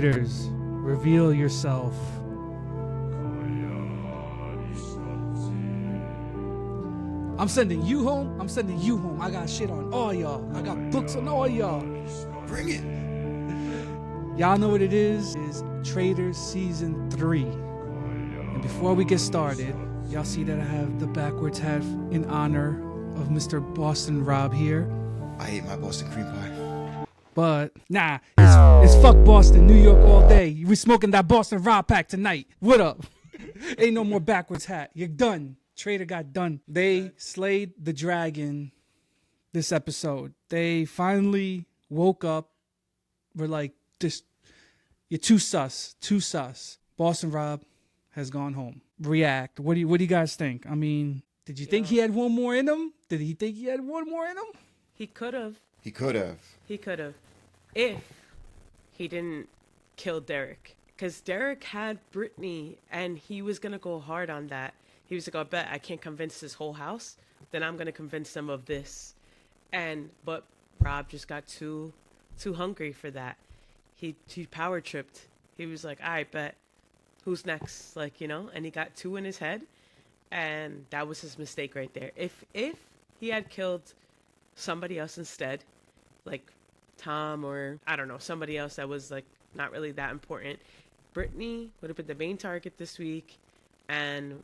Traitors, reveal yourself. I'm sending you home. I'm sending you home. I got shit on all y'all. I got books on all y'all. Bring it. Y'all know what it is Traitors Season 3. And before we get started, y'all see that I have the backwards hat in honor of Mr. Boston Rob here. I ate my Boston cream pie. But, nah, it's fuck Boston, New York all day. We smoking that Boston Rob pack tonight. What up? Ain't no more backwards hat. You're done. Traitor got done. They slayed the dragon this episode. They finally woke up. We're like, this, you're too sus. Boston Rob has gone home. React. What do you guys think? I mean, did you think he had one more in him? Did he think he had one more in him? He could have. He could have. If he didn't kill Derek. Because Derek had Brittany, and he was going to go hard on that. He was like, I bet I can't convince this whole house. Then I'm going to convince them of this. But Rob just got too hungry for that. He power tripped. He was like, I bet. Who's next? And he got two in his head. And that was his mistake right there. If he had killed somebody else instead, like Tom or, I don't know, somebody else that was like not really that important, Brittany would have been the main target this week. And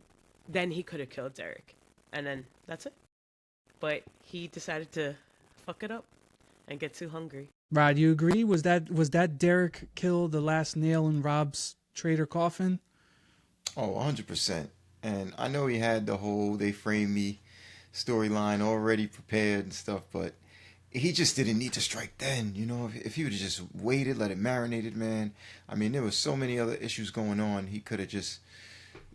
then he could have killed Derek. And then that's it. But he decided to fuck it up and get too hungry. Rod, you agree? Was that Derek kill the last nail in Rob's traitor coffin? Oh, 100%. And I know he had the whole they frame me storyline already prepared and stuff, but he just didn't need to strike then. If he would have just waited, let it marinated, man. I mean, there was so many other issues going on. He could have just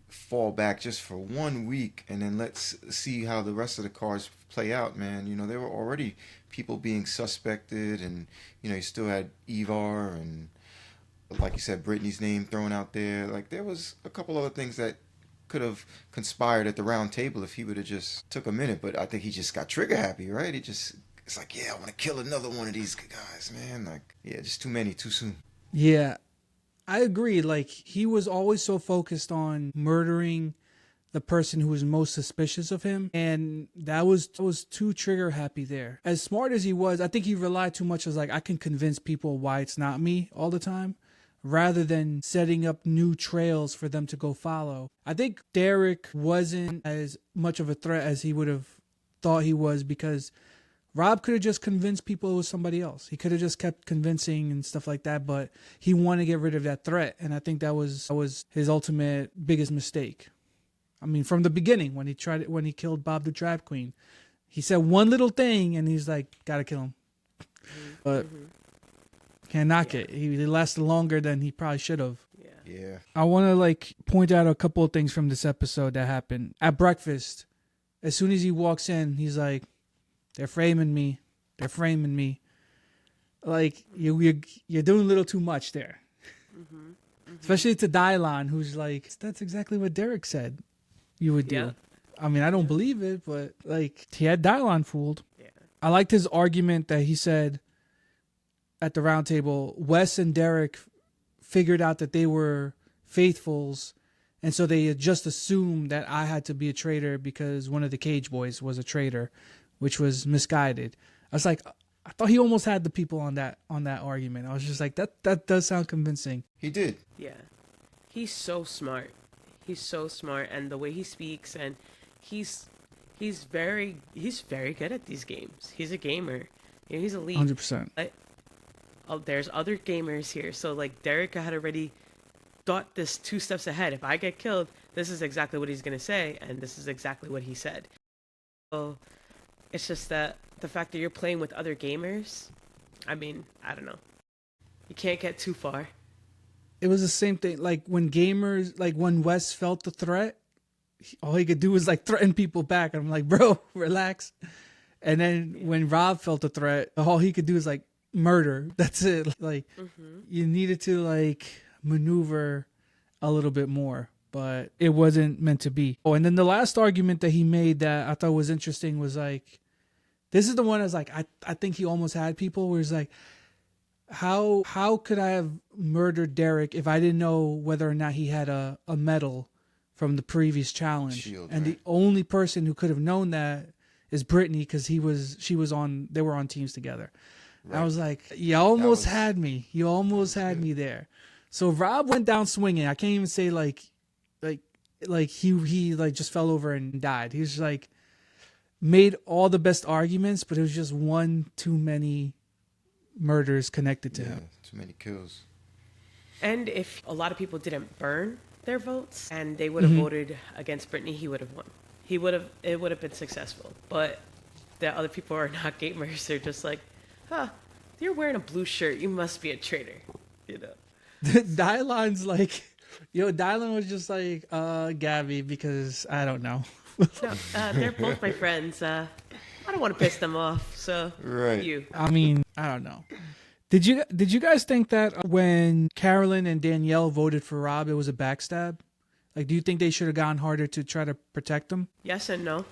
fall back just for 1 week, and then let's see how the rest of the cards play out, man. There were already people being suspected, and you still had Evar and, like you said, Brittany's name thrown out there. Like, there was a couple other things that could have conspired at the round table if he would have just took a minute. But I think he just got trigger happy, right? It's like, yeah, I want to kill another one of these guys, man. Like, yeah, just too many too soon. Yeah, I agree. Like, he was always so focused on murdering the person who was most suspicious of him, and that was too trigger happy there. As smart as he was, I think he relied too much as like, I can convince people why it's not me all the time, rather than setting up new trails for them to go follow. I think Derek wasn't as much of a threat as he would have thought he was, because Rob could have just convinced people it was somebody else. He could have just kept convincing and stuff like that, but he wanted to get rid of that threat, and I think that was his ultimate biggest mistake. I mean, from the beginning, when he killed Bob the Trap Queen, he said one little thing, and he's like, gotta kill him. But can't knock it. He lasted longer than he probably should have. Yeah. I want to point out a couple of things from this episode that happened. At breakfast, as soon as he walks in, he's like, They're framing me. Like, you're doing a little too much there. Especially to Dylon, who's like, that's exactly what Derek said you would do. Yeah. I mean, I don't believe it, but like, he had Dylon fooled. Yeah. I liked his argument that he said at the round table, Wes and Derek figured out that they were faithfuls, and so they just assumed that I had to be a traitor because one of the Cage Boys was a traitor, which was misguided. I was like, I thought he almost had the people on that argument. I was just like, that does sound convincing. He did. Yeah. He's so smart. And the way he speaks, and he's very good at these games. He's a gamer. He's elite. 100%. There's other gamers here. So like, Derek had already thought this 2 steps ahead. If I get killed, this is exactly what he's going to say, and this is exactly what he said. So it's just that the fact that you're playing with other gamers, I mean, I don't know. You can't get too far. It was the same thing. Like, when Wes felt the threat, all he could do was like threaten people back. I'm like, bro, relax. And then when Rob felt the threat, all he could do is like murder. That's it. Like, you needed to like maneuver a little bit more, but it wasn't meant to be. Oh, and then the last argument that he made that I thought was interesting was like, this is the one that's like, I think he almost had people where he's like, how could I have murdered Derek if I didn't know whether or not he had a medal from the previous challenge? Shield, and right. the only person who could have known that is Brittany, because they were on teams together. Right. I was like, you almost was- had me. You almost had me there. So Rob went down swinging. I can't even say like he like just fell over and died. He was just like made all the best arguments, but it was just one too many murders connected to Yeah, him. too many kills. And if a lot of people didn't burn their votes and they would have voted against Brittany, he would have won. It would have been successful. But the other people are not gamers. They're just like, huh, you're wearing a blue shirt. You must be a traitor. You know? Dylon's like, Dylon was just like, Gabby, because I don't know. No, they're both my friends. I don't want to piss them off. So Right. you. I mean, I don't know. Did you guys think that when Carolyn and Danielle voted for Rob, it was a backstab? Like, do you think they should have gone harder to try to protect him? Yes and no.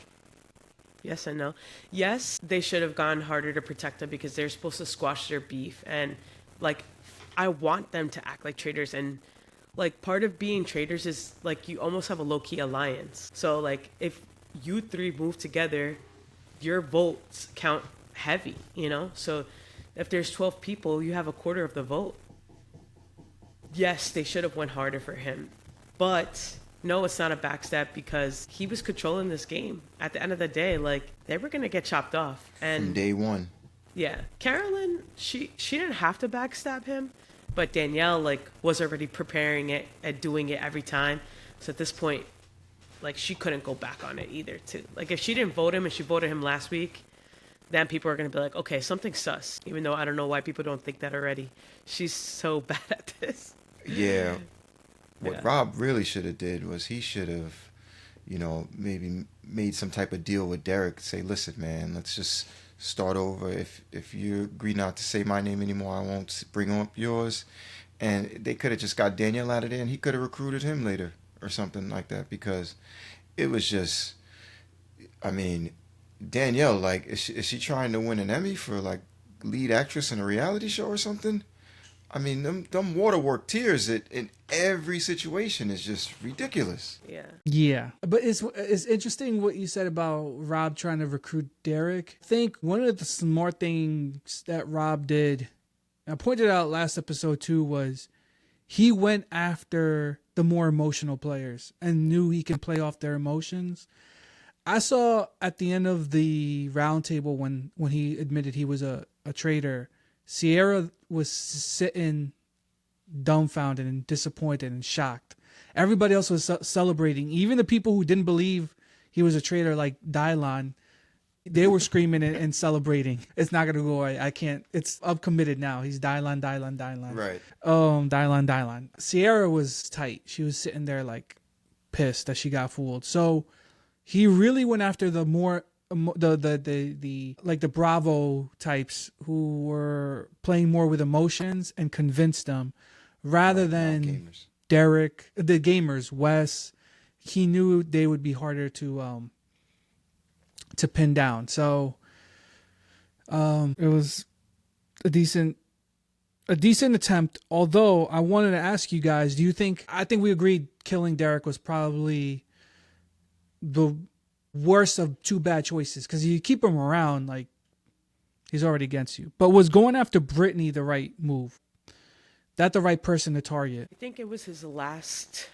Yes and no. Yes, they should have gone harder to protect them because they're supposed to squash their beef. And, like, I want them to act like traitors. And, like, part of being traitors is, like, you almost have a low-key alliance. So, like, if you three move together, your votes count heavy, you know? So if there's 12 people, you have a quarter of the vote. Yes, they should have went harder for him. But no, it's not a backstab because he was controlling this game. At the end of the day, like, they were going to get chopped off. From And day one. yeah, Carolyn, she didn't have to backstab him, but Danielle, like, was already preparing it and doing it every time. So at this point, like, she couldn't go back on it either, too. Like, if she didn't vote him and she voted him last week, then people are going to be like, okay, something's sus. Even though I don't know why people don't think that already. She's so bad at this. Yeah. What Yeah. Rob really should have did was he should have, maybe made some type of deal with Derek. Say, listen, man, let's just start over. If you agree not to say my name anymore, I won't bring up yours. And they could have just got Danielle out of there, and he could have recruited him later or something like that. Because it was just, I mean, Danielle, like, is she trying to win an Emmy for, like, lead actress in a reality show or something? I mean, them waterwork tears in every situation is just ridiculous. Yeah. Yeah, but it's interesting what you said about Rob trying to recruit Derek. I think one of the smart things that Rob did, and I pointed out last episode too, was he went after the more emotional players and knew he can play off their emotions. I saw at the end of the roundtable when he admitted he was a traitor, Sierra was sitting dumbfounded and disappointed and shocked. Everybody else was celebrating. Even the people who didn't believe he was a traitor, like Dylon, they were screaming and celebrating. It's not going to go away. I can't. I'm committed now. He's Dylon. Right. Dylon. Sierra was tight. She was sitting there like pissed that she got fooled. So he really went after the more the like the Bravo types who were playing more with emotions and convinced them rather than Gamers. Derek, the gamers, Wes. He knew they would be harder to pin down. So it was a decent attempt. Although I wanted to ask you guys, I think we agreed killing Derek was probably the worst of two bad choices, because you keep him around, like, he's already against you. But was going after Brittany the right move? That the right person to target? I think it was his last,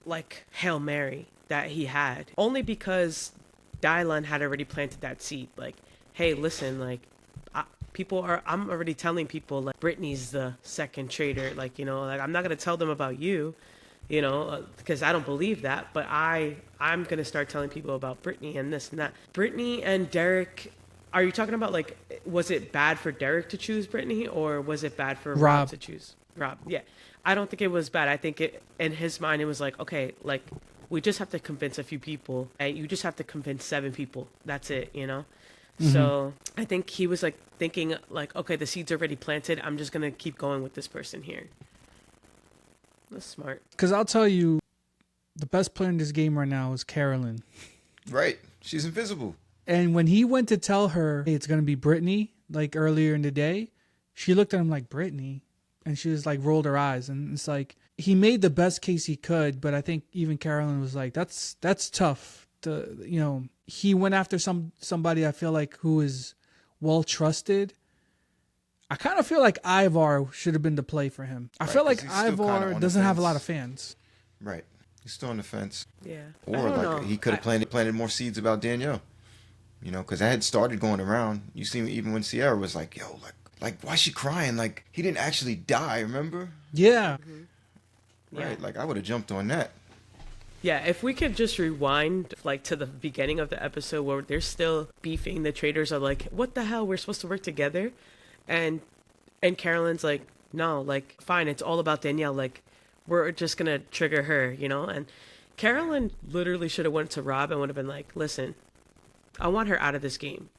like, Hail Mary that he had. Only because Dylon had already planted that seed. Like, hey, listen, like, I'm already telling people, like, Brittany's the second traitor. Like, like, I'm not going to tell them about you, because I don't believe that. But I'm going to start telling people about Brittany and this and that. Brittany and Derek, are you talking about, like, was it bad for Derek to choose Brittany, or was it bad for Rob to choose Rob? Yeah. I don't think it was bad. I think in his mind, it was like, okay, like, we just have to convince a few people, and you just have to convince 7 people. That's it, Mm-hmm. So I think he was, like, thinking, like, okay, the seed's already planted. I'm just going to keep going with this person here. That's smart. Because I'll tell you, the best player in this game right now is Carolyn. Right. She's invisible. And when he went to tell her, hey, it's going to be Brittany, like earlier in the day, she looked at him like, Brittany, and she was like rolled her eyes, and it's like he made the best case he could, but I think even Carolyn was like, that's tough to, you know, he went after somebody I feel like who is well trusted. I kind of feel like Ivar should have been the play for him. I feel like Ivar doesn't have a lot of fans. Right. He's still on the fence. Yeah. Or like he could have planted more seeds about Danielle. You know, because I had started going around. You see, even when Sierra was like, yo, like why is she crying? Like, he didn't actually die, remember? Yeah. Mm-hmm. Right, Yeah. like I would have jumped on that. Yeah, if we could just rewind like to the beginning of the episode where they're still beefing, the traitors are like, what the hell, we're supposed to work together? And Carolyn's like, no, like, fine, it's all about Danielle, like, we're just gonna trigger her, you know? And Carolyn literally should have went to Rob and would have been like, listen, I want her out of this game.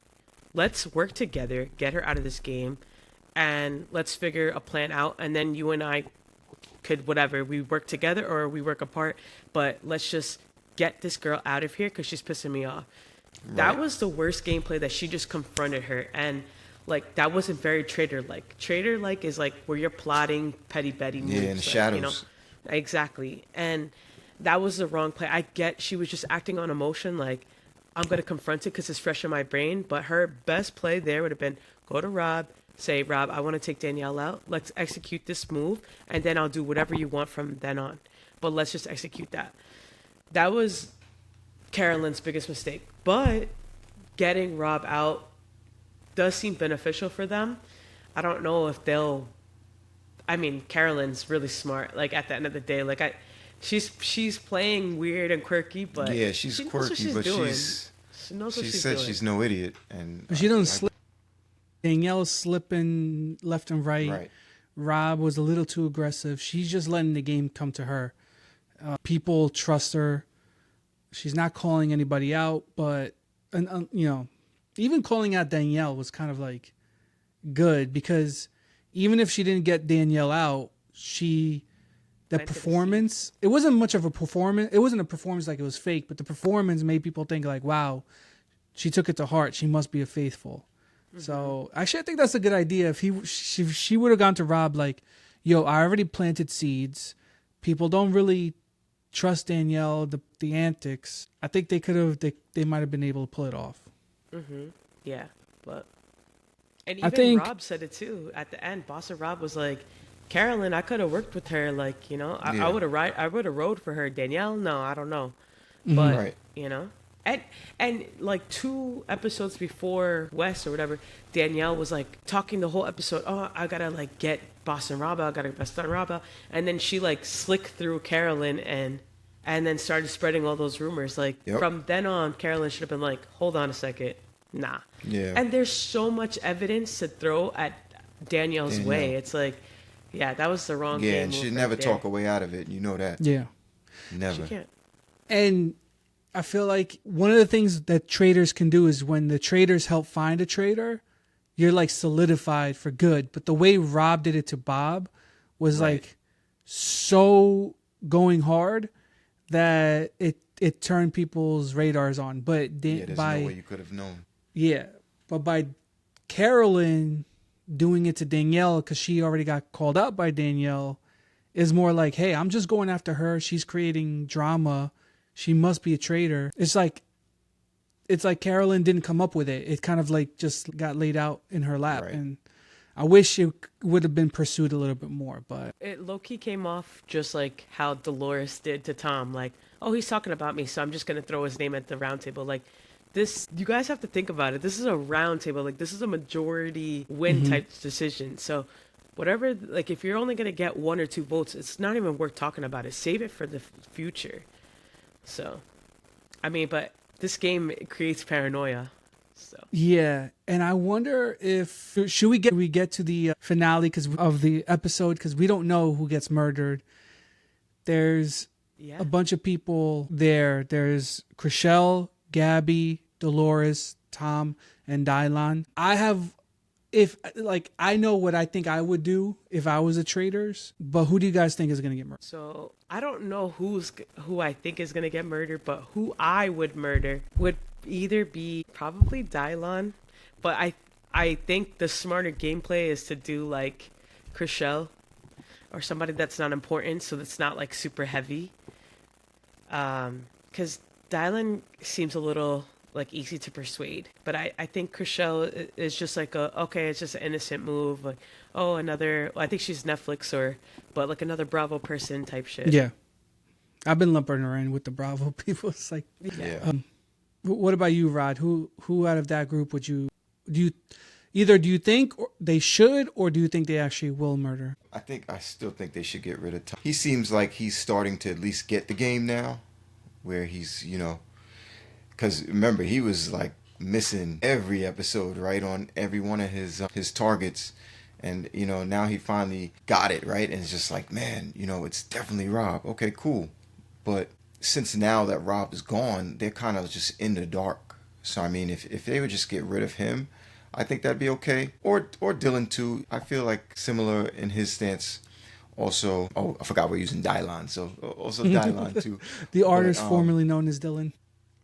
Let's work together, get her out of this game, and let's figure a plan out, and then you and I could, whatever, we work together or we work apart, but let's just get this girl out of here because she's pissing me off. Right. That was the worst gameplay, that she just confronted her, and like that wasn't very Traitor-like. Traitor-like is like where you're plotting petty Betty moves. Yeah, in the shadows. You know? Exactly. And that was the wrong play. I get she was just acting on emotion, like, I'm going to confront it because it's fresh in my brain, but her best play there would have been go to Rob, say, Rob, I want to take Danielle out. Let's execute this move, and then I'll do whatever you want from then on. But let's just execute that. That was Carolyn's biggest mistake. But getting Rob out does seem beneficial for them. I don't know if they'll... I mean, Carolyn's really smart. Like, at the end of the day, like, she's playing weird and quirky, but... Yeah, she's quirky, but she knows what she she's said doing. she's no idiot. And She doesn't slip. Danielle's slipping left and right. Right. Rob was a little too aggressive. She's just letting the game come to her. People trust her. She's not calling anybody out, but you know, even calling out Danielle was kind of like good, because even if she didn't get Danielle out, the performance, it wasn't much of a performance. It wasn't a performance like it was fake, but the performance made people think like, wow, she took it to heart. She must be a faithful. Mm-hmm. So actually, I think that's a good idea. If she would have gone to Rob like, yo, I already planted seeds. People don't really trust Danielle, the antics. I think they could have, they might have been able to pull it off. Mm-hmm. Yeah, but and I even think Rob said it too at the end. Boss of Rob was like, Carolyn, I could have worked with her. Like, you know, I would have rode for her. Danielle, no, I don't know, but right. You know. And like 2 episodes before West or whatever, Danielle was like talking the whole episode. Oh, I gotta like get Boston Rob out. I gotta best on Rob out. And then she like slicked through Carolyn and then started spreading all those rumors. Like from then on, Carolyn should have been like, hold on a second, nah. Yeah. And there's so much evidence to throw at Danielle's way. It's like, yeah, that was the wrong. Yeah, and she'd never talk a way out of it. You know that. Yeah. Never. She can't. And I feel like one of the things that traitors can do is when the traitors help find a traitor, you're like solidified for good. But the way Rob did it to Bob was like so going hard that it turned people's radars on. But there's no way you could have known. Yeah, but by Carolyn doing it to Danielle, because she already got called out by Danielle, is more like, hey, I'm just going after her. She's creating drama. She must be a traitor. It's like Carolyn didn't come up with it. It kind of like just got laid out in her lap. Right. And I wish it would have been pursued a little bit more, but It low-key came off just like how Dolores did to Tom. Like, oh, he's talking about me, so I'm just going to throw his name at the round table. Like, this, you guys have to think about it. This is a round table. Like, this is a majority win type decision. So whatever, like, if you're only going to get 1 or 2 votes, it's not even worth talking about it. Save it for the future. So, I mean, but this game creates paranoia. So yeah, and I wonder if should we get to the finale because of the episode, because we don't know who gets murdered. There's a bunch of people there. There's Chriselle, Gabby, Dolores, Tom, and Dylan. I know what I think I would do if I was a Traitors, but who do you guys think is going to get murdered? So I don't know who I think is going to get murdered, but who I would murder would either be probably Dylan, but I think the smarter gameplay is to do like Chriselle or somebody that's not important, so that's not like super heavy. Because Dylan seems a little like easy to persuade, but I think Chriselle is just like okay, it's just an innocent move, like oh another. Well, I think she's Netflix but like another Bravo person type shit. Yeah. I've been lumping her in with the Bravo people. It's like, Yeah. What about you, Rod? Who out of that group would you do you think they should, or do you think they actually will murder? I still think they should get rid of Tom. He seems like he's starting to at least get the game now, where he's, because remember, he was like missing every episode, right, on every one of his targets. And, now he finally got it, right? And it's just like, man, it's definitely Rob. Okay, cool. But since now that Rob is gone, they're kind of just in the dark. So, I mean, if they would just get rid of him, I think that'd be okay. Or Dylan, too. I feel like similar in his stance. Also, I forgot we're using Dylan. So, also Dylan, too. The artist formerly known as Dylan.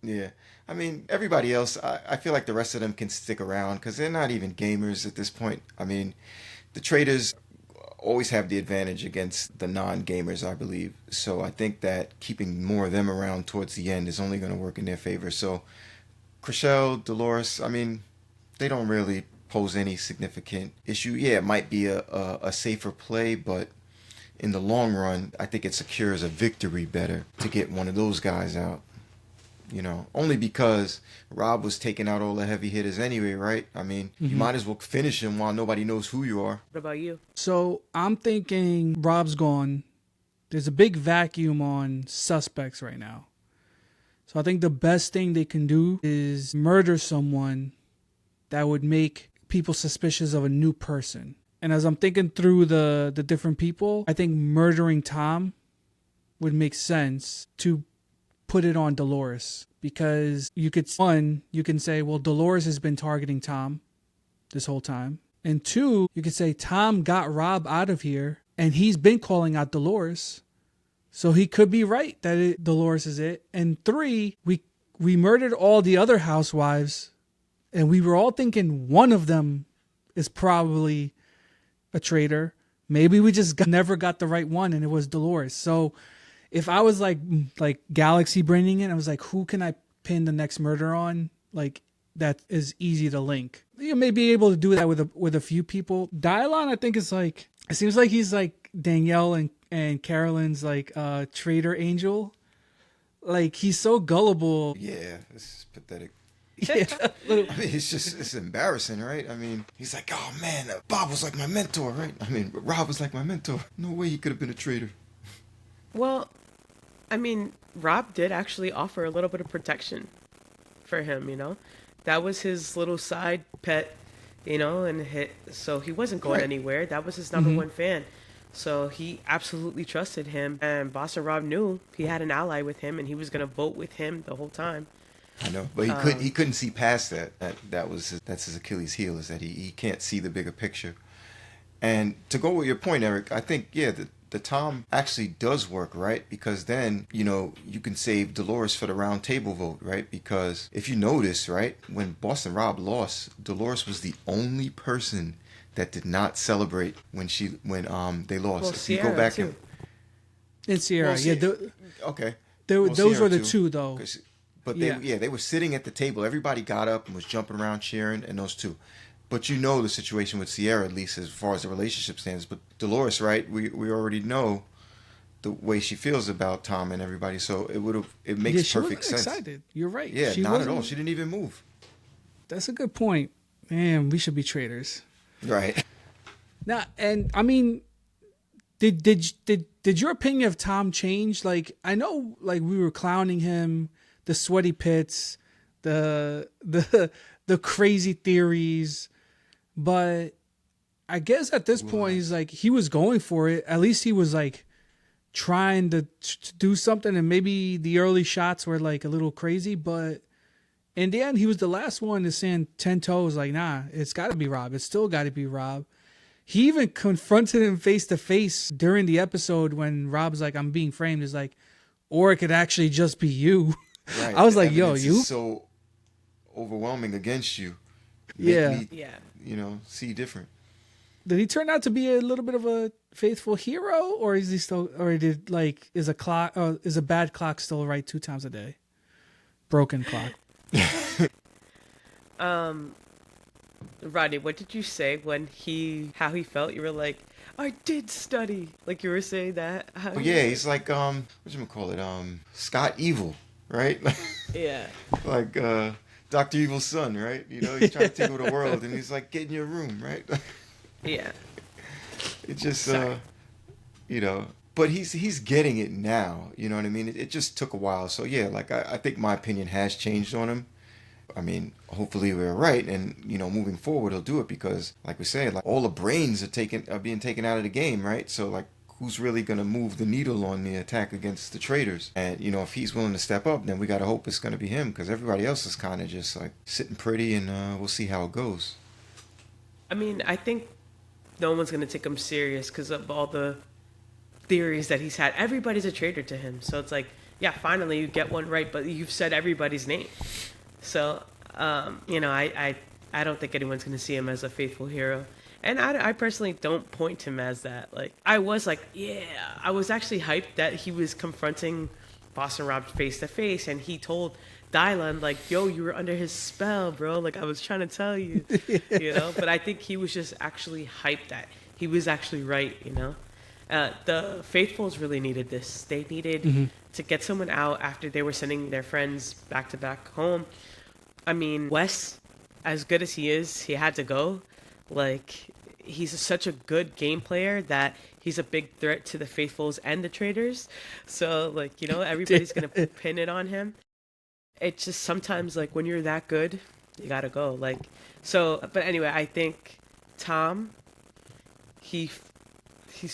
Yeah. I mean, everybody else, I feel like the rest of them can stick around because they're not even gamers at this point. I mean, the Traitors always have the advantage against the non-gamers, I believe. So I think that keeping more of them around towards the end is only going to work in their favor. So Chriselle, Dolores, I mean, they don't really pose any significant issue. Yeah, it might be a safer play, but in the long run, I think it secures a victory better to get one of those guys out. Only because Rob was taking out all the heavy hitters anyway, right? I mean, you might as well finish him while nobody knows who you are. What about you? So I'm thinking Rob's gone. There's a big vacuum on suspects right now. So I think the best thing they can do is murder someone that would make people suspicious of a new person. And as I'm thinking through the different people, I think murdering Tom would make sense to put it on Dolores, because you can say, well, Dolores has been targeting Tom this whole time. And two, you could say Tom got Rob out of here and he's been calling out Dolores. So he could be right that Dolores is it. And three, we murdered all the other housewives and we were all thinking one of them is probably a traitor. Maybe we just never got the right one and it was Dolores. So if I was like galaxy braining it, I was like, who can I pin the next murder on? Like, that is easy to link. You may be able to do that with a few people. Dylon, I think, is like, it seems like he's like Danielle and Carolyn's like traitor angel. Like, he's so gullible. Yeah, this is pathetic. Yeah. I mean, it's embarrassing, right? I mean, he's like, oh man, Bob was like my mentor, right? I mean, Rob was like my mentor. No way he could have been a traitor. Well, I mean, Rob did actually offer a little bit of protection for him, That was his little side pet, so he wasn't going anywhere. That was his number one fan. So he absolutely trusted him. And Boss and Rob knew he had an ally with him and he was going to vote with him the whole time. I know, but he couldn't see past that. That's his Achilles heel, is that he can't see the bigger picture. And to go with your point, Eric, I think, the Tom actually does work, right? Because then, you can save Dolores for the Roundtable vote, right? Because if you notice, right, when Boston Rob lost, Dolores was the only person that did not celebrate when they lost. Well, if Sierra, you go back too. And Sierra, okay. Those Sierra were the too, two, though. But they were sitting at the table. Everybody got up and was jumping around cheering, and those two. But the situation with Sierra, at least as far as the relationship stands. But Dolores, right? We already know the way she feels about Tom and everybody. So it makes perfect sense. Excited. You're right. Yeah, not at all. She didn't even move. That's a good point. Man, we should be traitors. Right. Now, and I mean, did your opinion of Tom change? Like, I know, like, we were clowning him, the sweaty pits, the crazy theories. But I guess at this point, he's like, he was going for it. At least he was like trying to do something. And maybe the early shots were like a little crazy. But in the end, he was the last one to stand 10 toes. Like, nah, it's got to be Rob. It's still got to be Rob. He even confronted him face to face during the episode when Rob's like, I'm being framed. Is like, or it could actually just be you. Right. I was The like, yo, evidence you is so overwhelming against you. Yeah. me, see different. Did he turn out to be a little bit of a faithful hero, or is he still, or did like is a bad clock still right 2 times a day? Broken clock. Rodney, what did you say when how he felt? You were like, I did study. Like you were saying that. But yeah, he's like whatchamacallit, Scott Evil, right? Yeah. Like Dr. Evil's son, right? You know, he's trying to take over the world, and he's like, get in your room, right? Yeah. It just but he's getting it now, you know what I mean? It just took a while. So yeah, like I think my opinion has changed on him. I mean, hopefully we're right, and moving forward he'll do it, because like we say, like all the brains are being taken out of the game, right? So like who's really gonna move the needle on the attack against the Traitors? And if he's willing to step up, then we gotta hope it's gonna be him, because everybody else is kind of just like sitting pretty, and we'll see how it goes. I mean, I think no one's gonna take him serious because of all the theories that he's had. Everybody's a traitor to him, so it's like, yeah, finally you get one right, but you've said everybody's name. So, I don't think anyone's going to see him as a faithful hero. And I personally don't point him as that. Like, I was like, yeah, I was actually hyped that he was confronting Boston Rob face to face, and he told Dylan, like, yo, you were under his spell, bro. Like, I was trying to tell you, But I think he was just actually hyped that he was actually right, The Faithfuls really needed this. They needed to get someone out after they were sending their friends back to back home. I mean, Wes, as good as he is, he had to go. Like, he's such a good game player that he's a big threat to the Faithfuls and the Traitors. So, like, everybody's going to pin it on him. It's just sometimes, like, when you're that good, you got to go. Like, so, but anyway, I think Tom, he's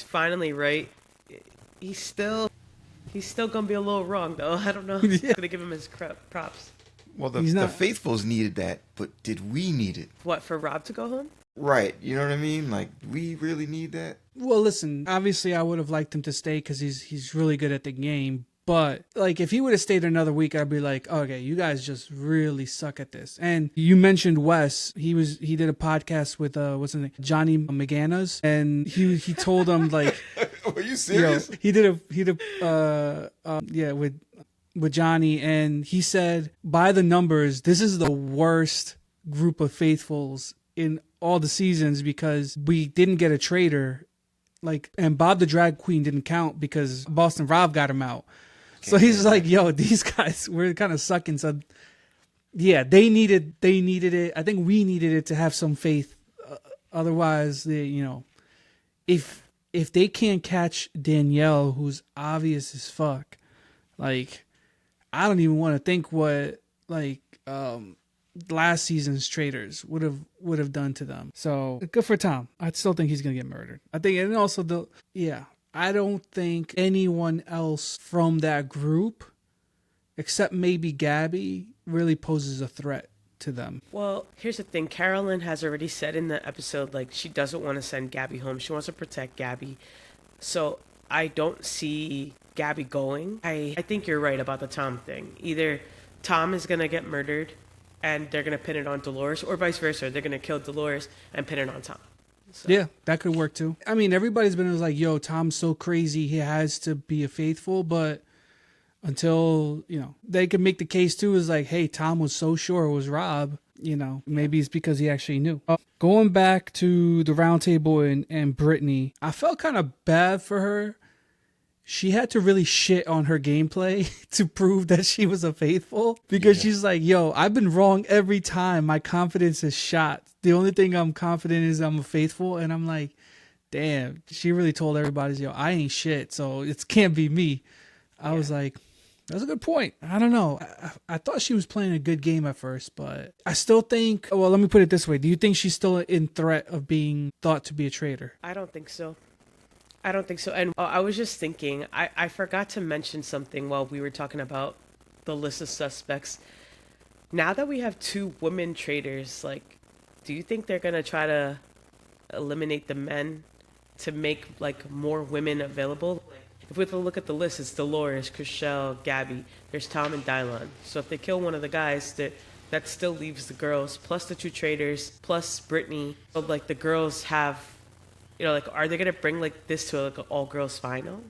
finally right. He's still gonna be a little wrong though. I don't know. I'm gonna give him his props. Well, the Faithfuls needed that, but did we need it? What, for Rob to go home? Right. You know what I mean? Like, we really need that? Well, listen, obviously I would have liked him to stay because he's really good at the game. But like, if he would have stayed another week, I'd be like, okay, you guys just really suck at this. And you mentioned Wes. He did a podcast with what's his name, Johnny McGannas, and he told him like, are you serious? With Johnny, and he said, by the numbers, this is the worst group of Faithfuls in all the seasons because we didn't get a traitor, like, and Bob the Drag Queen didn't count because Boston Rob got him out. So he's like, yo, these guys were kind of sucking. So yeah, they needed it. I think we needed it to have some faith. Otherwise, if they can't catch Danielle, who's obvious as fuck, like, I don't even want to think what last season's Traitors would have done to them. So good for Tom. I still think he's gonna get murdered. I think, and also I don't think anyone else from that group, except maybe Gabby, really poses a threat to them. Well, here's the thing. Carolyn has already said in the episode, like, she doesn't want to send Gabby home. She wants to protect Gabby. So I don't see Gabby going. I think you're right about the Tom thing. Either Tom is going to get murdered and they're going to pin it on Dolores, or vice versa. They're going to kill Dolores and pin it on Tom. So. Yeah, that could work too. I mean, everybody's been like, yo, Tom's so crazy, he has to be a faithful, but until, they could make the case too, is like, hey, Tom was so sure it was Rob, maybe it's because he actually knew. Going back to the Roundtable and Brittany, I felt kind of bad for her. She had to really shit on her gameplay to prove that she was a faithful, because she's like, yo, I've been wrong every time. My confidence is shot. The only thing I'm confident is I'm a faithful. And I'm like, damn, she really told everybody, yo, I ain't shit, so it can't be me. I was like, that's a good point. I don't know. I thought she was playing a good game at first, but I still think, well, let me put it this way. Do you think she's still in threat of being thought to be a traitor? I don't think so. And I was just thinking, I forgot to mention something while we were talking about the list of suspects. Now that we have 2 women traitors, like, do you think they're going to try to eliminate the men to make, like, more women available? If we look at the list, it's Dolores, Chriselle, Gabby. There's Tom and Dylan. So if they kill one of the guys, that still leaves the girls, plus the two traitors, plus Brittany. So, like, the girls have, like, are they going to bring, like, this to, like, an all-girls final?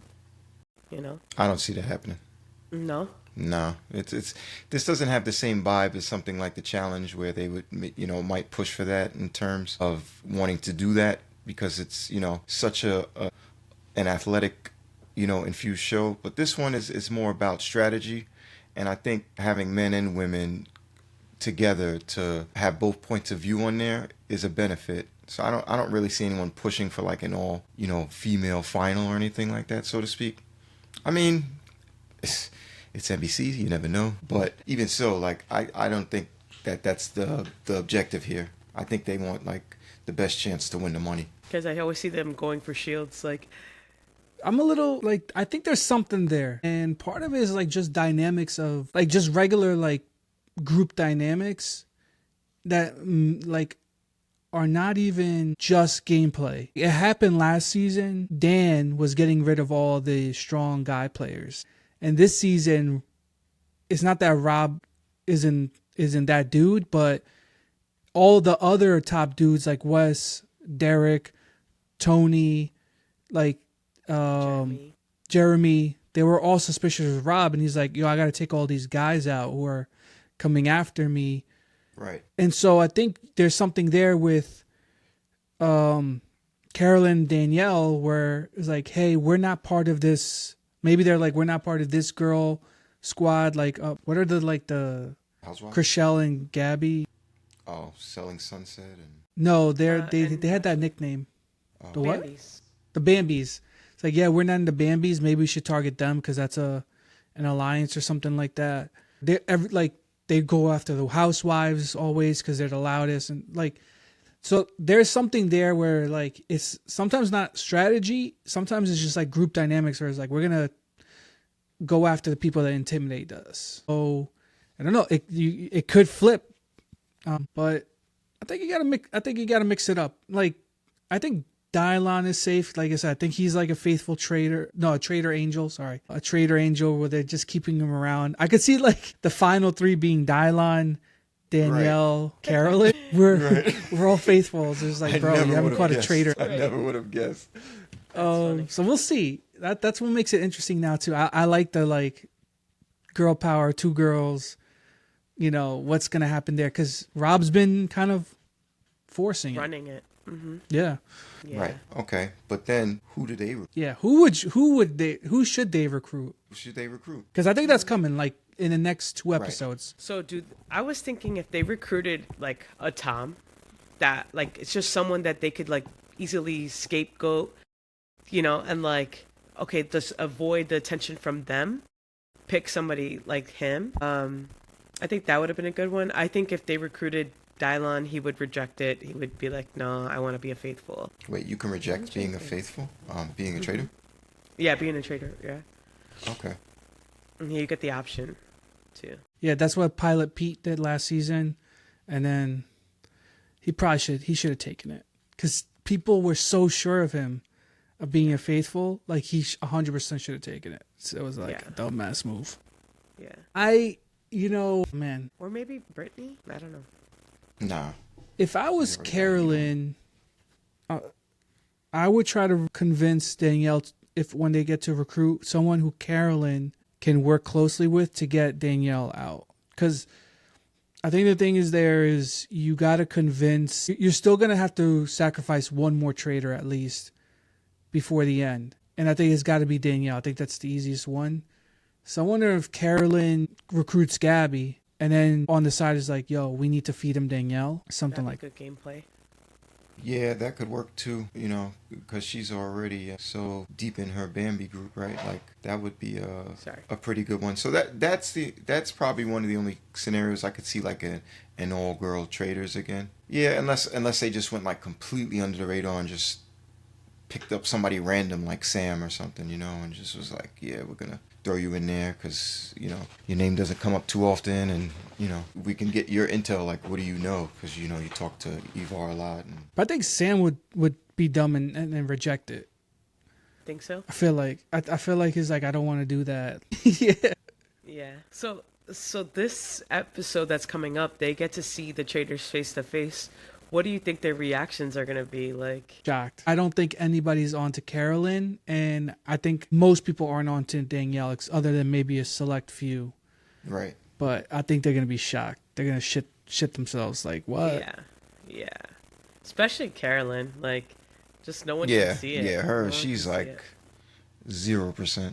I don't see that happening. No? No, it's this doesn't have the same vibe as something like the challenge where they would might push for that in terms of wanting to do that because it's such an athletic infused show. But this one is more about strategy, and I think having men and women together to have both points of view on there is a benefit. So I don't really see anyone pushing for like an all female final or anything like that, so to speak. I mean, it's NBC, you never know. But even so, like, I don't think that's the objective here. I think they want, like, the best chance to win the money. Because I always see them going for shields. Like, I'm a little, like, I think there's something there. And part of it is, like, just dynamics of, like, just regular, like, group dynamics that, like, are not even just gameplay. It happened last season. Dan was getting rid of all the strong guy players. And this season, it's not that Rob isn't that dude, but all the other top dudes like Wes, Derek, Tony, like Jeremy, they were all suspicious of Rob, and he's like, I got to take all these guys out who are coming after me. Right. And so I think there's something there with Carolyn and Danielle where it's like, hey, we're not part of this. Maybe they're like, we're not part of this girl squad. Like, what are the Housewives? Chriselle and Gabby? Oh, Selling Sunset and No, they had that nickname. The what? Bambies. The Bambies. It's like, yeah, we're not in the Bambies. Maybe we should target them because that's an alliance or something like that. They go after the housewives always because they're the loudest and like. So there's something there where like it's sometimes not strategy, sometimes it's just like group dynamics where it's like we're gonna go after the people that intimidate us. So I don't know, it could flip, but I think you gotta mix it up. Like I think Dylon is safe. Like I said, I think he's like a faithful traitor. No, a traitor angel. Sorry, a traitor angel where they're just keeping him around. I could see like the final three being Dylon, Danielle, right. Carolyn. We're all faithful. So it's like, bro, you haven't caught a traitor. I never would have guessed. So we'll see. That's what makes it interesting now too. I like the like girl power, two girls. What's gonna happen there? Because Rob's been kind of forcing running it. Mm-hmm. Yeah. Right. Okay. But then who do they recruit? Yeah. Who should they recruit? Who should they recruit? Because I think that's coming like in the next 2 episodes. Right. So, dude, I was thinking if they recruited like a Tom, that like it's just someone that they could like easily scapegoat, and like okay, just avoid the attention from them. Pick somebody like him. I think that would have been a good one. I think if they recruited Dylon, he would reject it. He would be like, no, I want to be a faithful. Wait, you can reject being a faithful? Being a traitor? Yeah, being a traitor, yeah. Okay. And you get the option, too. Yeah, that's what Pilot Pete did last season. And then he should have taken it. Because people were so sure of him, of being a faithful, like he 100% should have taken it. So it was like a dumbass move. Yeah. Man. Or maybe Brittany? I don't know. Nah. If I was Carolyn, I would try to convince Danielle when they get to recruit someone who Carolyn can work closely with to get Danielle out. Because I think the thing is you got to convince, you're still going to have to sacrifice one more traitor at least before the end. And I think it's got to be Danielle. I think that's the easiest one. So I wonder if Carolyn recruits Gabby. And then on the side is like, yo, we need to feed him Danielle. Something like good gameplay. Yeah, that could work too, because she's already so deep in her Bambi group, right? Like that would be a pretty good one. So that's probably one of the only scenarios I could see like an all girl Traitors again. Yeah, unless they just went like completely under the radar and just picked up somebody random like Sam or something, and just was like, yeah, we're gonna throw you in there because your name doesn't come up too often, and we can get your intel, like what do you know, because you talk to Ivar a lot. But I think Sam would be dumb and reject it. Think so? I feel like he's like, I don't want to do that. Yeah. So So this episode that's coming up, they get to see the traitors face to face. What do you think their reactions are gonna be like? Shocked. I don't think anybody's on to Carolyn, and I think most people aren't on to Danielle, other than maybe a select few. Right. But I think they're gonna be shocked. They're gonna shit themselves. Like what? Yeah. Especially Carolyn. Like, just no one Yeah, can see it. yeah. No Her, one she's can see like it. 0%.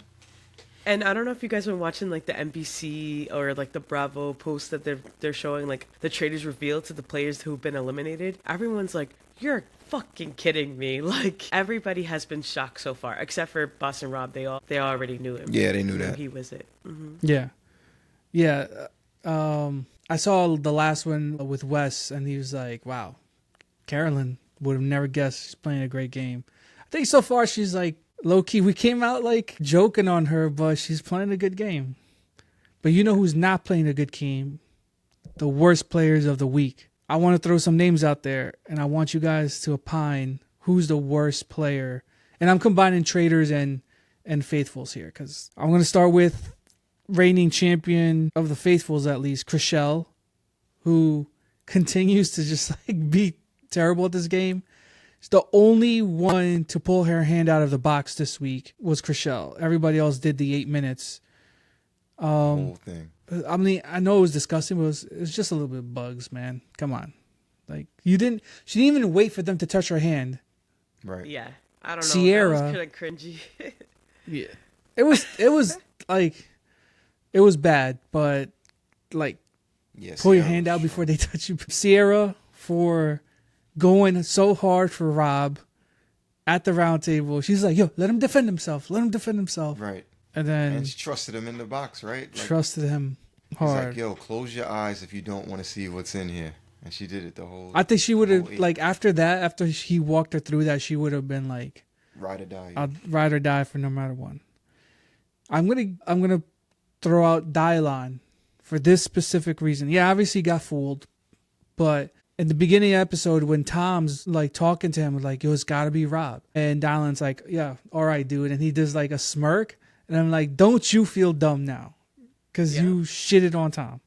And I don't know if you guys been watching like the NBC or like the Bravo post that they're showing like the traitors revealed to the players who've been eliminated. Everyone's like, "You're fucking kidding me!" Like everybody has been shocked so far, except for Boss and Rob. They already knew him. Yeah, they knew that. He was it. Mm-hmm. Yeah. I saw the last one with Wes, and he was like, "Wow, Carolyn would have never guessed she's playing a great game." I think so far she's like low key. We came out like joking on her, but she's playing a good game. But you know who's not playing a good game? The worst players of the week. I want to throw some names out there, and I want you guys to opine who's the worst player. And I'm combining Traitors and Faithfuls here, because I'm going to start with reigning champion of the Faithfuls, at least, Chriselle, who continues to just like be terrible at this game. She's the only one to pull her hand out of the box this week was Chriselle. Everybody else did the 8 minutes. Whole thing. I mean, I know it was disgusting, but it was just a little bit of bugs, man. Come on. Like, she didn't even wait for them to touch her hand. Right. Yeah, I don't know. Sierra. That was kind of cringy. Yeah. It was like, it was bad, but like, Yes. pull your hand out before they touch you. Sierra for going so hard for Rob at the round table. She's like, "Yo, let him defend himself. Let him defend himself." Right. And then And she trusted him in the box, right? Like, trusted him he's hard. like, "Yo, close your eyes if you don't want to see what's in here." And she did it the whole. I think she would have, whole eight. like, after that, after he walked her through that, she would have been like, Ride or die. "I'll ride or die for no matter what." I'm gonna throw out Dylon for this specific reason. Yeah, obviously he got fooled, but in the beginning of the episode when Tom's like talking to him, like, "Yo, it's gotta be Rob," and Dylon's like, "Yeah, all right, dude," and he does like a smirk, and I'm like, "Don't you feel dumb now? Because you shitted on Tom."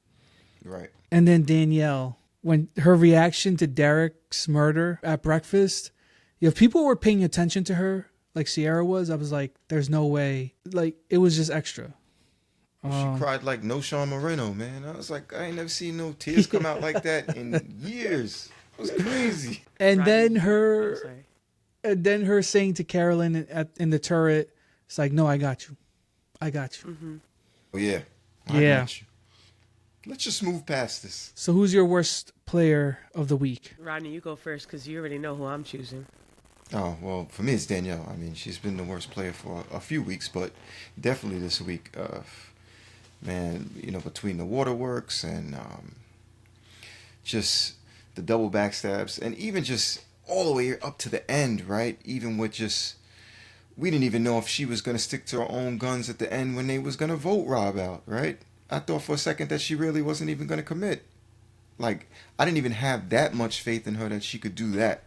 Right. And then Danielle, when her reaction to Derek's murder at breakfast, if people were paying attention to her, like Sierra was, I was like, there's no way. Like, it was just extra. She cried like no Sean Moreno, man. I was like, I ain't never seen no tears come out like that in years. It was crazy. And Right. then I'm her, sorry. and then her saying to Carolyn in the turret, it's like, "No, I got you. I got you." Mm-hmm. Oh yeah. I Yeah. got you. Let's just move past this. So who's your worst player of the week? Rodney, you go first because you already know who I'm choosing. Oh, well, for me, it's Danielle. I mean, she's been the worst player for a few weeks, but definitely this week. Man, you know, between the waterworks and just the double backstabs, and even just all the way up to the end, right? Even with just, we didn't even know if she was going to stick to her own guns at the end when they was going to vote Rob out, right? I thought for a second that she really wasn't even going to commit. Like, I didn't even have that much faith in her that she could do that.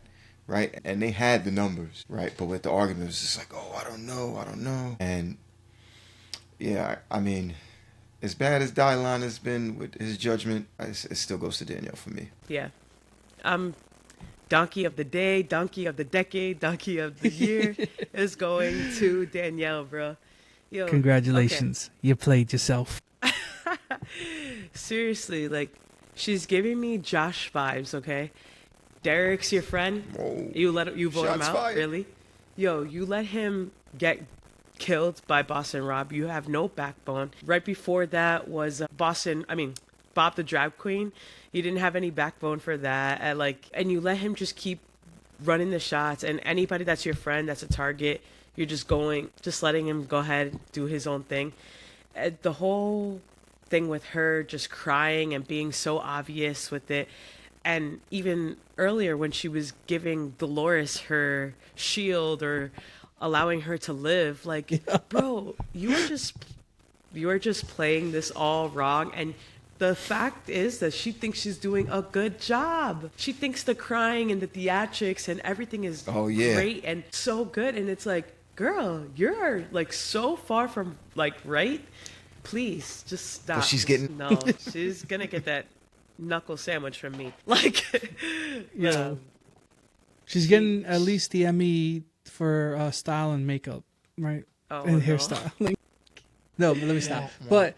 Right, and they had the numbers, right? But with the argument, it was just like, "Oh, I don't know," and yeah, I mean, as bad as Dylon has been with his judgment, it still goes to Danielle for me. Yeah. Donkey of the day, donkey of the decade, donkey of the year is going to Danielle, bro. Yo, Congratulations, you played yourself. seriously, like, she's giving me Josh vibes, okay? Derek's your friend. Whoa. You vote him Shots out, fired. really? Yo, you let him get killed by Boss and Rob. You have no backbone. Right before that was Bob the Drag Queen. You didn't have any backbone for that. And you let him just keep running the shots. And anybody that's your friend, that's a target, you're just letting him go ahead, do his own thing. The whole thing with her just crying and being so obvious with it. And even earlier when she was giving Dolores her shield or allowing her to live, like, bro, you are just playing this all wrong. And the fact is that she thinks she's doing a good job. She thinks the crying and the theatrics and everything is great and so good. And it's like, girl, you're like so far from like right. Please, just stop. But she's getting- No, she's gonna get that knuckle sandwich from me. Like, Yeah. She's getting at least the Emmy for style and makeup, right? Oh, And no. hairstyle. Like, no, but let me stop. But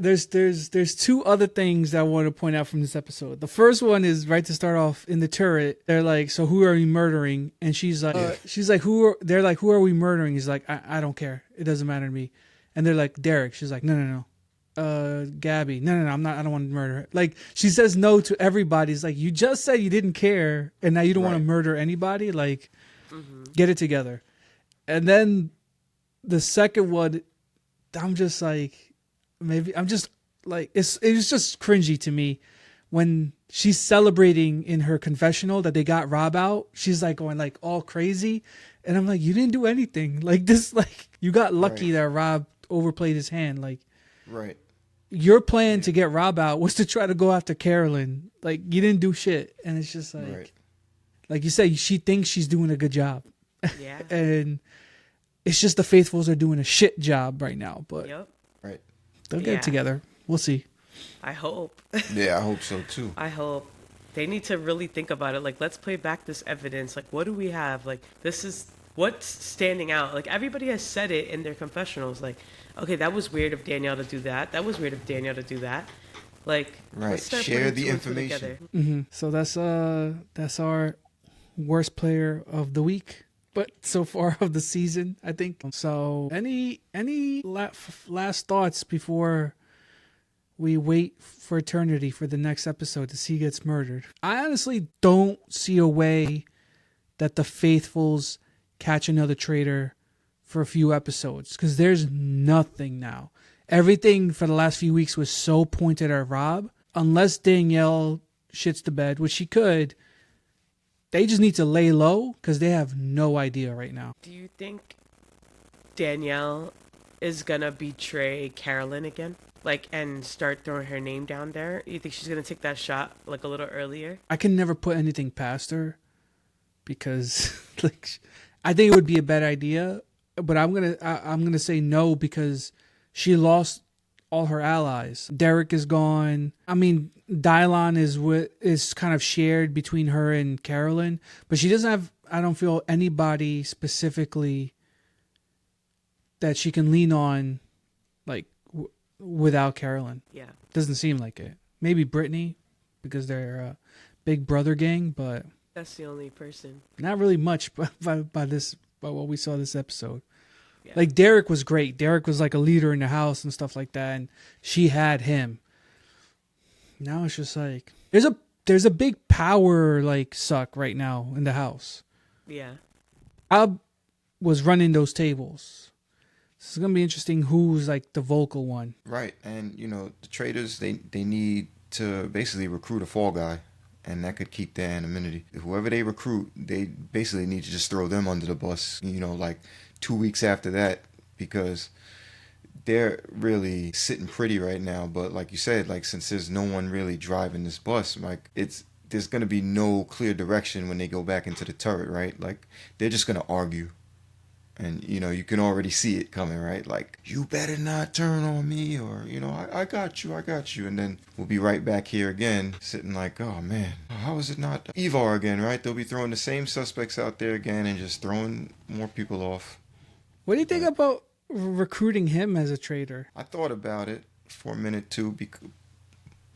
there's two other things that I want to point out from this episode. The first one is right to start off in the turret. They're like, "So who are we murdering?" And she's like, They're like, "Who are we murdering?" He's like, I don't care. It doesn't matter to me." And they're like, "Derek." She's like, No. Gabby. No, I'm not. I don't want to murder her. Like, she says no to everybody. It's like, you just said you didn't care, and now you don't want to murder anybody. Like, get it together. And then the second one, I'm just like, it's just cringy to me when she's celebrating in her confessional that they got Rob out. She's like going like all crazy, and I'm like, you didn't do anything. Like this, like you got lucky that Rob overplayed his hand. Like, Right. your plan to get Rob out was to try to go after Carolyn. Like, you didn't do shit, and it's just like you say, she thinks she's doing a good job. Yeah. And it's just the Faithfuls are doing a shit job right now, but Right. they'll get it together. We'll see. I hope. Yeah, I hope so too. I hope. They need to really think about it. Like, let's play back this evidence. Like, what do we have? Like, this is what's standing out. Like, everybody has said it in their confessionals. Like, okay, that was weird of Danielle to do that. That was weird of Danielle to do that. Like, Right. let's start Share putting the two and two information. together. So that's our worst player of the week, but so far of the season, I think. So any last thoughts before we wait for eternity for the next episode to see who gets murdered? I honestly don't see a way that the Faithfuls catch another traitor for a few episodes, because there's nothing now. Everything for the last few weeks was so pointed at Rob. Unless Danielle shits the bed, which she could, they just need to lay low because they have no idea right now. Do you think Danielle is gonna betray Carolyn again? Like, and start throwing her name down there? You think she's gonna take that shot like a little earlier? I can never put anything past her because like I think it would be a bad idea, but I'm gonna say no because she lost all her allies. Derek is gone. I mean, Dylon is kind of shared between her and Carolyn, but she doesn't have, I don't feel, anybody specifically that she can lean on, like without Carolyn. Yeah. Doesn't seem like it. Maybe Brittany, because they're a big brother gang, but That's the only person. not really much by what we saw this episode. Yeah. Like, Derek was great. Derek was like a leader in the house and stuff like that, and she had him. Now it's just like there's a big power like suck right now in the house. Yeah. Rob was running those tables. This is gonna be interesting. Who's like the vocal one? Right. And the Traitors, they need to basically recruit a fall guy, and that could keep their anonymity. Whoever they recruit, they basically need to just throw them under the bus, like 2 weeks after that, because they're really sitting pretty right now. But like you said, like, since there's no one really driving this bus, like, there's going to be no clear direction when they go back into the turret, right? Like, they're just going to argue. And, you can already see it coming, right? Like, you better not turn on me, or, I got you. And then we'll be right back here again, sitting like, oh, man, how is it not Evar again, right? They'll be throwing the same suspects out there again and just throwing more people off. What do you think about recruiting him as a traitor? I thought about it for a minute, too,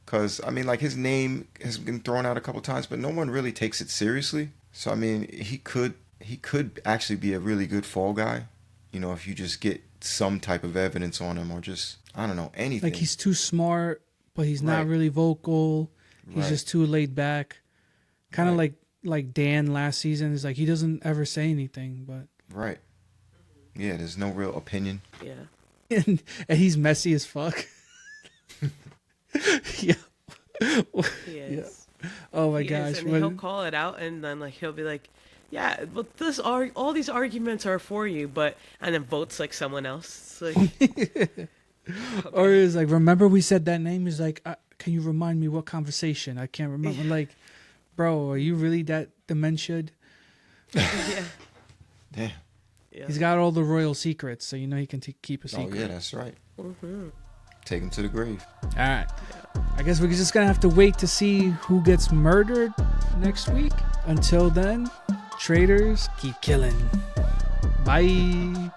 because, I mean, like, his name has been thrown out a couple times, but no one really takes it seriously. So, I mean, he could actually be a really good fall guy, if you just get some type of evidence on him, or just, I don't know, anything. Like, he's too smart, but he's not really vocal. He's just too laid back. Kind of like Dan last season. Is like, he doesn't ever say anything, but... Right. Yeah, there's no real opinion. Yeah. and he's messy as fuck. Yeah. He is. Yeah. Oh my He gosh. is, and he'll call it out, and then like he'll be like, yeah, but all these arguments are for you, and then votes like someone else. It's like, Or is like, remember we said that name? Is like, can you remind me what conversation? I can't remember. Like, bro, are you really that dementia? yeah. Yeah. Yeah. He's got all the royal secrets, so he can keep a secret. Oh, yeah, that's right. Mm-hmm. take him to the grave. All right. I guess we're just gonna have to wait to see who gets murdered next week. Until then, traitors, keep killing. Bye.